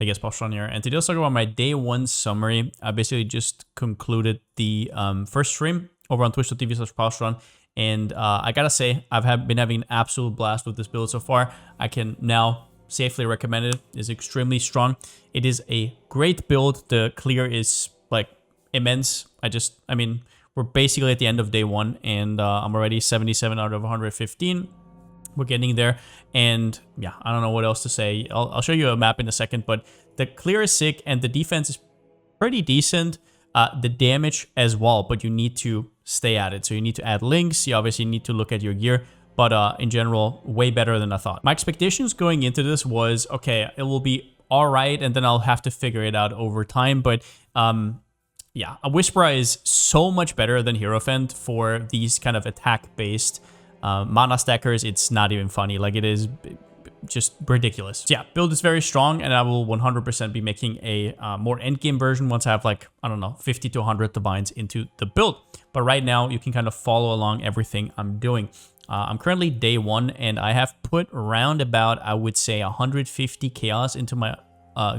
I guess Palsteron here. And today let's talk about my day one summary. I basically just concluded the first stream over on twitch.tv/Palsteron. And I gotta say, I've been having an absolute blast with this build so far. I can now safely recommend it. It's extremely strong. It is a great build. The clear is like immense. I mean, we're basically at the end of day one, and I'm already 77 out of 115. We're getting there, and yeah, I don't know what else to say. I'll show you a map in a second, but the clear is sick, and the defense is pretty decent. The damage as well, but you need to stay at it. So you need to add links. You obviously need to look at your gear, but in general, way better than I thought. My expectations going into this was, okay, it will be all right, and then I'll have to figure it out over time. But yeah, a Whisperer is so much better than Hierophant for these kind of attack-based mana stackers. It's not even funny. Like, it is just ridiculous. So yeah, build is very strong, and I will 100% be making a more endgame version once I have, like, I don't know, 50 to 100 divines into the build. But right now, you can kind of follow along everything I'm doing. I'm currently day one, and I have put around about, I would say, 150 chaos into my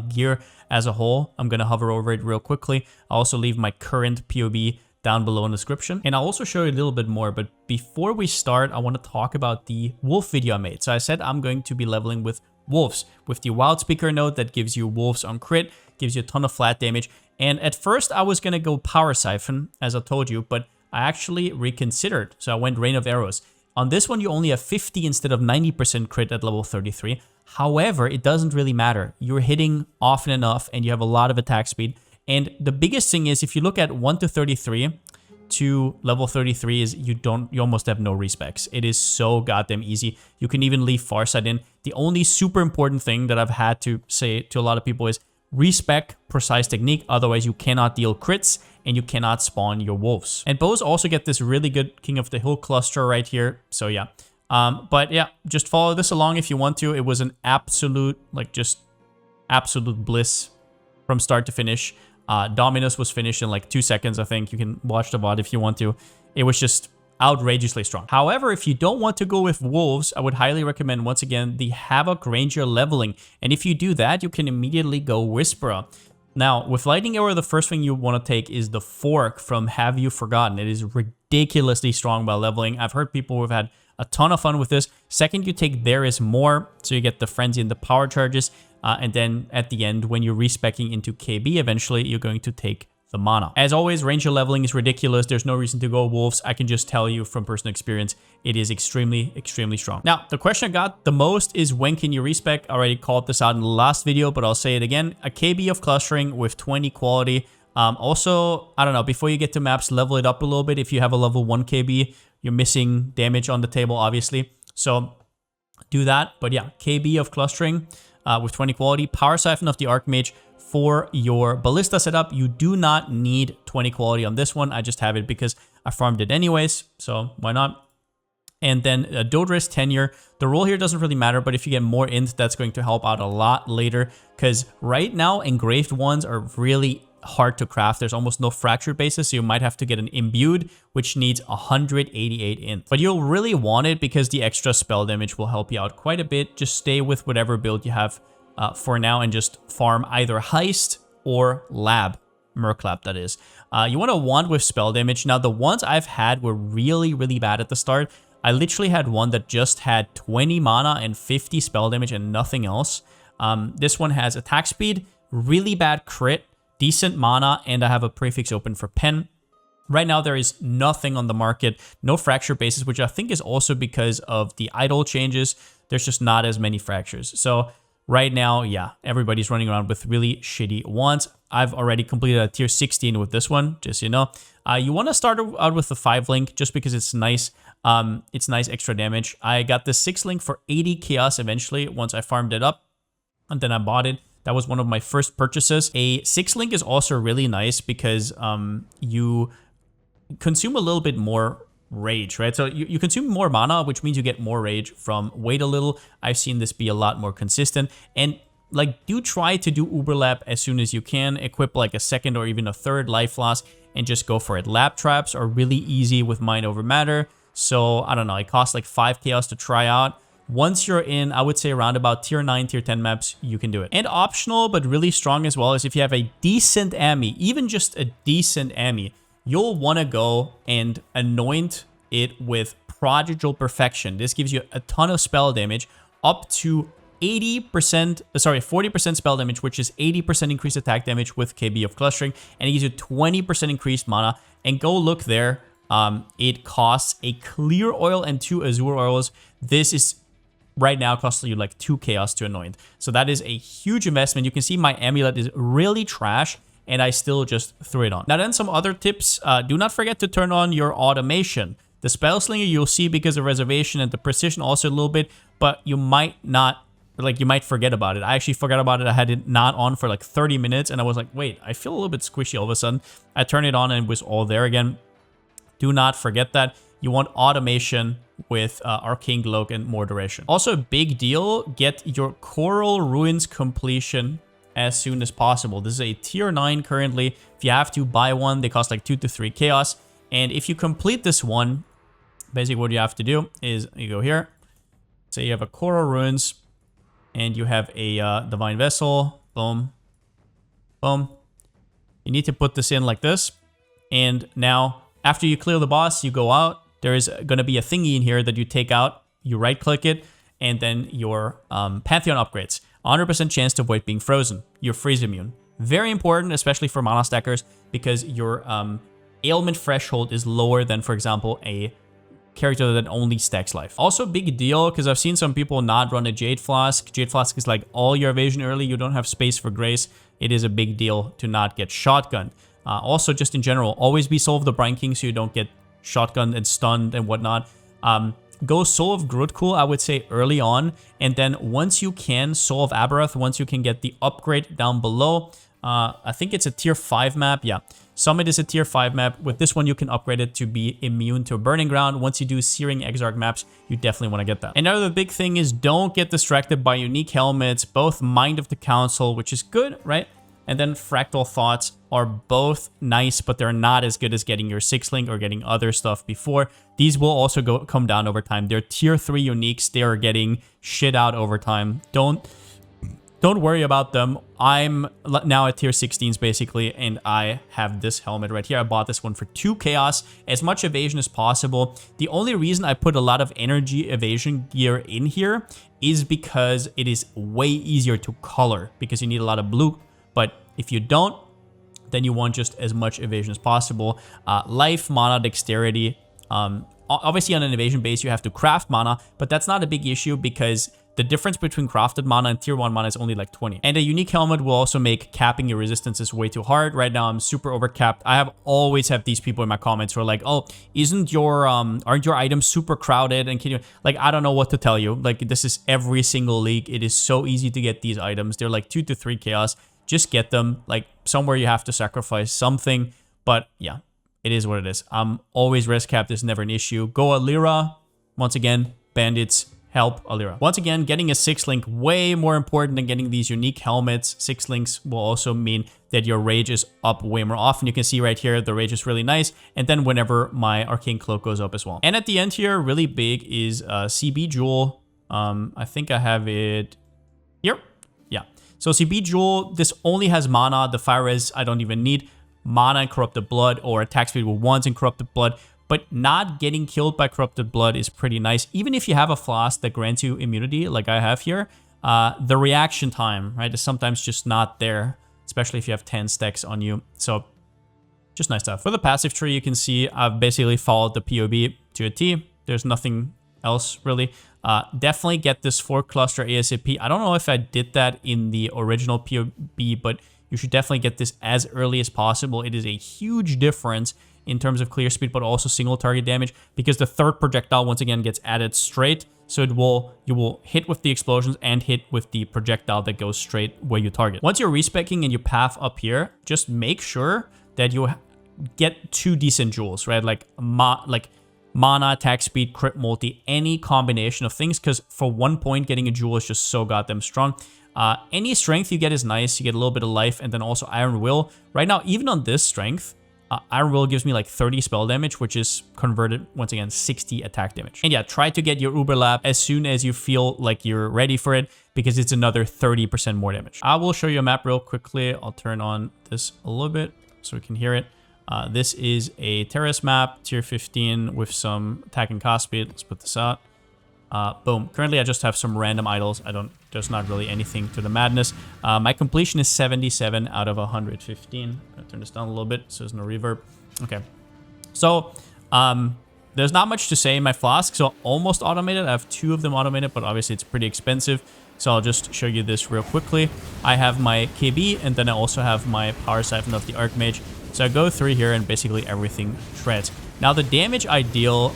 gear as a whole. I'm gonna hover over it real quickly. I'll also leave my current POB down below in the description, and I'll also show you a little bit more. But before we start, I want to talk about the wolf video I made. So I said I'm going to be leveling with wolves with the wild speaker node that gives you wolves on crit, gives you a ton of flat damage. And at first I was gonna go power siphon, as I told you, but I actually reconsidered. So I went rain of arrows. On this one, you only have 50 instead of 90% crit at level 33. However, it doesn't really matter. You're hitting often enough, and you have a lot of attack speed. And the biggest thing is, if you look at 1 to 33 to level 33, is you almost have no respecs. It is so goddamn easy. You can even leave Farsight in. The only super important thing that I've had to say to a lot of people is respec precise technique. Otherwise, you cannot deal crits, and you cannot spawn your wolves. And bows also get this really good King of the Hill cluster right here. So yeah. But yeah, just follow this along if you want to. It was an absolute, like, just absolute bliss from start to finish. Dominus was finished in like 2 seconds, I think. You can watch the VOD if you want to. It was just outrageously strong. However, if you don't want to go with wolves, I would highly recommend, once again, the Havoc Ranger leveling. And if you do that, you can immediately go Whisperer. Now, with Lightning Arrow, the first thing you want to take is the Fork from Have You Forgotten. It is ridiculously strong while leveling. I've heard people who have had a ton of fun with this. Second, you take There Is More, so you get the Frenzy and the power charges. And then at the end, when you're respeccing into KB, eventually you're going to take the mana. As always, Ranger leveling is ridiculous. There's no reason to go wolves. I can just tell you from personal experience, it is extremely, extremely strong. Now, the question I got the most is, when can you respec? I already called this out in the last video, but I'll say it again. A KB of clustering with 20 quality. Also, I don't know, before you get to maps, level it up a little bit. If you have a level 1 KB, you're missing damage on the table, obviously. So do that. But yeah, KB of clustering with 20 quality. Power Siphon of the Archmage for your Ballista setup. You do not need 20 quality on this one. I just have it because I farmed it anyways, so why not? And then Dodris Tenure. The roll here doesn't really matter, but if you get more int, that's going to help out a lot later, because right now engraved ones are really hard to craft. There's almost no fractured bases, so you might have to get an imbued, which needs 188 int. But you'll really want it because the extra spell damage will help you out quite a bit. Just stay with whatever build you have for now, and just farm either Heist or Lab. Merclap, that is. You want to wand with spell damage. Now, the ones I've had were really, really bad at the start. I literally had one that just had 20 mana and 50 spell damage and nothing else. This one has attack speed, really bad crit, decent mana, and I have a prefix open for pen. Right now, there is nothing on the market, no fracture bases, which I think is also because of the idle changes. There's just not as many fractures. So right now, yeah, everybody's running around with really shitty wands. I've already completed a tier 16 with this one, just so you know. You want to start out with the 5 link just because it's nice. It's nice extra damage. I got the 6 link for 80 chaos eventually once I farmed it up, and then I bought it. That was one of my first purchases. A 6 link is also really nice because you consume a little bit more rage, right? So you consume more mana, which means you get more rage from wait a little. I've seen this be a lot more consistent. And like, do try to do Uber Lap as soon as you can. Equip like a 2nd or even a 3rd life loss and just go for it. Lap traps are really easy with Mind Over Matter. So I don't know, it costs like 5 chaos to try out. once you're in, I would say around about tier 9, tier 10 maps, you can do it. And optional, but really strong as well, is if you have a decent Ami, even just a decent Ami, you'll want to go and anoint it with Prodigal Perfection. This gives you a ton of spell damage, up to 40% spell damage, which is 80% increased attack damage with KB of Clustering, and it gives you 20% increased mana. And go look there. It costs a Clear Oil and 2 Azure Oils. This is right now costing you like 2 Chaos to anoint. So that is a huge investment. You can see my amulet is really trash, and I still just threw it on. Now then, some other tips. Do not forget to turn on your automation. The Spell Slinger you'll see because of Reservation, and the Precision also a little bit, but you might not, like, you might forget about it. I actually forgot about it. I had it not on for like 30 minutes, and I was like, wait, I feel a little bit squishy all of a sudden. I turned it on and it was all there again. Do not forget that. You want automation with Arcane Cloak and more duration. Also, a big deal, get your Coral Ruins completion as soon as possible. This is a tier 9 currently. If you have to buy one, they cost like 2 to 3 Chaos. And if you complete this one, basically what you have to do is you go here. Say you have a Coral Ruins and you have a Divine Vessel. Boom. Boom. You need to put this in like this. And now, after you clear the boss, you go out. There is going to be a thingy in here that you take out. You right-click it, and then your Pantheon upgrades. 100% chance to avoid being frozen. You're freeze immune. Very important, especially for mana stackers, because your ailment threshold is lower than, for example, a character that only stacks life. Also, big deal, because I've seen some people not run a Jade Flask. Jade Flask is like all your evasion early. You don't have space for Grace. It is a big deal to not get shotgun. Also, just in general, always be Soul of the Brine King so you don't get shotgunned and stunned and whatnot. Go Soul of Grootcool, I would say, early on. And then once you can, Soul of Aberoth, once you can get the upgrade down below. I think it's a tier 5 map. Yeah, Summit is a tier 5 map. With this one, you can upgrade it to be immune to Burning Ground. Once you do Searing Exarch maps, you definitely want to get that. Another big thing is don't get distracted by unique helmets. Both Mind of the Council, which is good, right? And then Fractal Thoughts are both nice, but they're not as good as getting your 6-link or getting other stuff before. These will also come down over time. They're tier 3 uniques. They are getting shit out over time. Don't worry about them. I'm now at tier 16s basically, and I have this helmet right here. I bought this one for 2 Chaos. As much evasion as possible. The only reason I put a lot of energy evasion gear in here is because it is way easier to color, because you need a lot of blue. But if you don't, then you want just as much evasion as possible. Life, mana, dexterity. Obviously, on an evasion base, you have to craft mana, but that's not a big issue because the difference between crafted mana and tier 1 mana is only like 20. And a unique helmet will also make capping your resistances way too hard. Right now, I'm super overcapped. I always have these people in my comments who are like, oh, aren't your items super crowded? And can you, like, I don't know what to tell you. Like, this is every single league. It is so easy to get these items. They're like 2 to 3 Chaos. Just get them. Like, somewhere you have to sacrifice something. But yeah, it is what it is. I'm always res capped. Is never an issue. Go Alira. Once again, bandits help Alira. Once again, getting a 6-link way more important than getting these unique helmets. 6 links will also mean that your rage is up way more often. You can see right here, the rage is really nice. And then whenever my Arcane Cloak goes up as well. And at the end here, really big is CB Jewel. I think I have it here. Yeah. So CB Jewel, this only has mana. The fire res I don't even need. Mana and Corrupted Blood, or attack speed with 1s and Corrupted Blood. But not getting killed by Corrupted Blood is pretty nice. Even if you have a flask that grants you immunity, like I have here, the reaction time, right, is sometimes just not there, especially if you have 10 stacks on you. So just nice stuff. For the passive tree, you can see I've basically followed the POB to a T. There's nothing else really. Definitely get this 4 cluster ASAP. I don't know if I did that in the original POB, but you should definitely get this as early as possible. It is a huge difference in terms of clear speed, but also single target damage, because the 3rd projectile once again gets added straight. So you will hit with the explosions and hit with the projectile that goes straight where you target. Once you're respecking and you path up here, just make sure that you get 2 decent jewels, right? Like mana, attack speed, crit multi, any combination of things, because for 1 point, getting a jewel is just so goddamn strong. Any strength you get is nice. You get a little bit of life, and then also Iron Will. Right now, even on this strength, Iron Will gives me like 30 spell damage, which is converted, once again, 60 attack damage. And yeah, try to get your Uber Lab as soon as you feel like you're ready for it, because it's another 30% more damage. I will show you a map real quickly. I'll turn on this a little bit so we can hear it. This is a terrace map, tier 15 with some attack and cost speed. Let's put this out. Boom. Currently, I just have some random idols. There's not really anything to the madness. My completion is 77 out of 115. I'm gonna turn this down a little bit so there's no reverb. Okay. So, there's not much to say in my flask. So, almost automated. I have 2 of them automated, but obviously it's pretty expensive. So, I'll just show you this real quickly. I have my KB, and then I also have my Power Siphon of the Archmage. So I go through here and basically everything shreds. Now the damage I deal,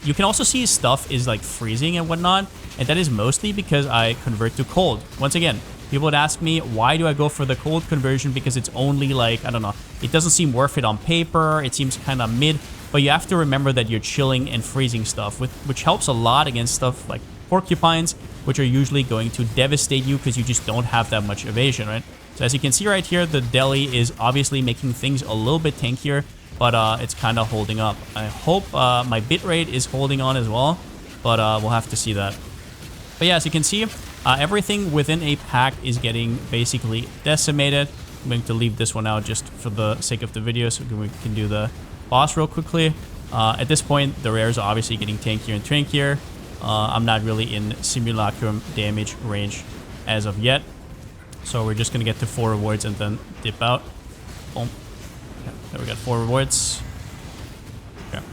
you can also see stuff is like freezing and whatnot. And that is mostly because I convert to cold. Once again, people would ask me, why do I go for the cold conversion? Because it's only like, I don't know, it doesn't seem worth it on paper. It seems kind of mid. But you have to remember that you're chilling and freezing stuff, which helps a lot against stuff like porcupines, which are usually going to devastate you because you just don't have that much evasion, right? So as you can see right here, the deli is obviously making things a little bit tankier, but it's kind of holding up. I hope my bitrate is holding on as well, but we'll have to see that. But yeah, as you can see, everything within a pack is getting basically decimated. I'm going to leave this one out just for the sake of the video so we can do the boss real quickly. At this point, the rares are obviously getting tankier and tankier. I'm not really in simulacrum damage range as of yet. So we're just going to get to 4 rewards and then dip out. Boom. Okay, there we got 4 rewards. Okay.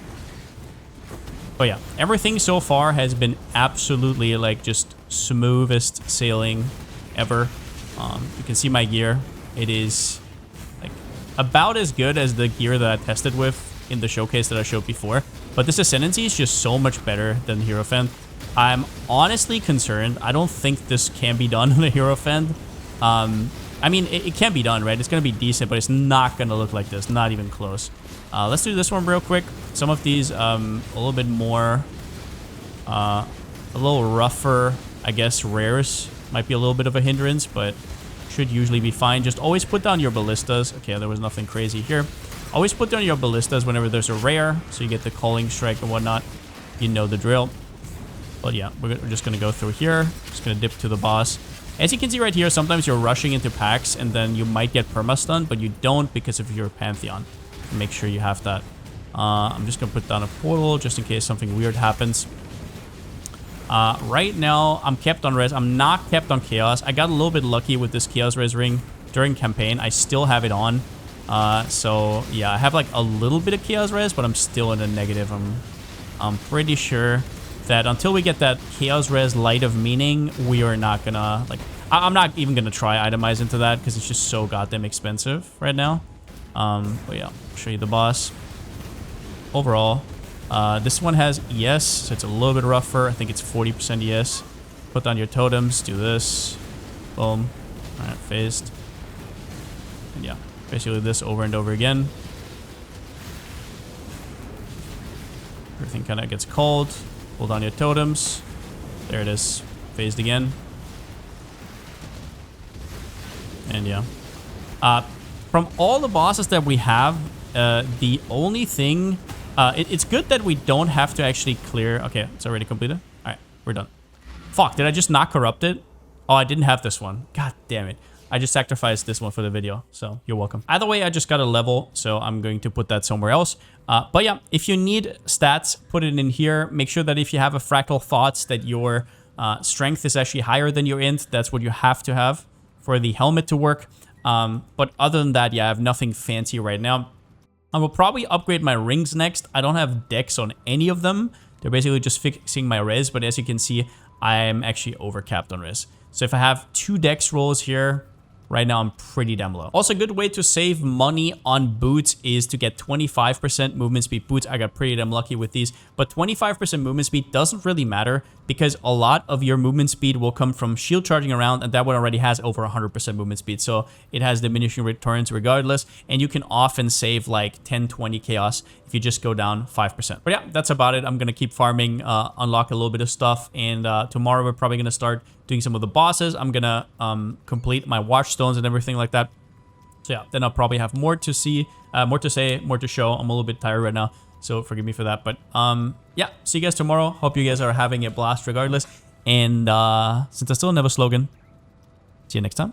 But yeah, everything so far has been absolutely like just smoothest sailing ever. You can see my gear. It is like about as good as the gear that I tested with in the showcase that I showed before. But this Ascendancy is just so much better than Hierophant. I'm honestly concerned. I don't think this can be done on a Hierophant. I mean, it can be done, right? It's going to be decent, but it's not going to look like this. Not even close. Let's do this one real quick. Some of these, a little bit more, a little rougher, I guess, rares might be a little bit of a hindrance, but should usually be fine. Just always put down your ballistas. Okay, there was nothing crazy here. Always put down your ballistas whenever there's a rare, so you get the calling strike and whatnot. You know the drill. But yeah, we're just going to go through here. Just going to dip to the boss. As you can see right here, sometimes you're rushing into packs and then you might get perma-stunned, but you don't because of your Pantheon. Make sure you have that. I'm just going to put down a portal just in case something weird happens. Right now, I'm kept on res. I'm not kept on chaos. I got a little bit lucky with this chaos res ring during campaign. I still have it on. So yeah, I have like a little bit of chaos res, but I'm still in a negative. I'm pretty sure that until we get that chaos res light of meaning, we are not gonna like. I'm not even gonna try itemize into that because it's just so goddamn expensive right now. But yeah, I'll show you the boss. Overall, this one has ES, so it's a little bit rougher. I think it's 40% ES. Put down your totems. Do this. Boom. All right, phased. And yeah, basically this over and over again. Everything kind of gets cold. Pull down your totems. There it is. Phased again. And yeah. From all the bosses that we have, the only thing... it's good that we don't have to actually clear... Okay, it's already completed. Alright, we're done. Fuck, did I just not corrupt it? Oh, I didn't have this one. God damn it. I just sacrificed this one for the video, so you're welcome. Either way, I just got a level, so I'm going to put that somewhere else. But yeah, if you need stats, put it in here. Make sure that if you have a Fractal Thoughts that your strength is actually higher than your int. That's what you have to have for the helmet to work. But other than that, yeah, I have nothing fancy right now. I will probably upgrade my rings next. I don't have decks on any of them. They're basically just fixing my res, but as you can see, I'm actually overcapped on res. So if I have 2 dex rolls here, right now I'm pretty damn low. Also, a good way to save money on boots is to get 25% movement speed boots. I got pretty damn lucky with these, but 25% movement speed doesn't really matter because a lot of your movement speed will come from shield charging around, and that one already has over 100% movement speed. So it has diminishing returns regardless, and you can often save like 10, 20 chaos if you just go down 5%. But yeah, that's about it. I'm going to keep farming, unlock a little bit of stuff, and tomorrow we're probably going to start doing some of the bosses. I'm going to complete my watchstones and everything like that. So So yeah, then I'll probably have more to see, more to say, more to show. I'm a little bit tired right now, so forgive me for that. But yeah, see you guys tomorrow. Hope you guys are having a blast regardless. And since I still don't have a slogan, see you next time.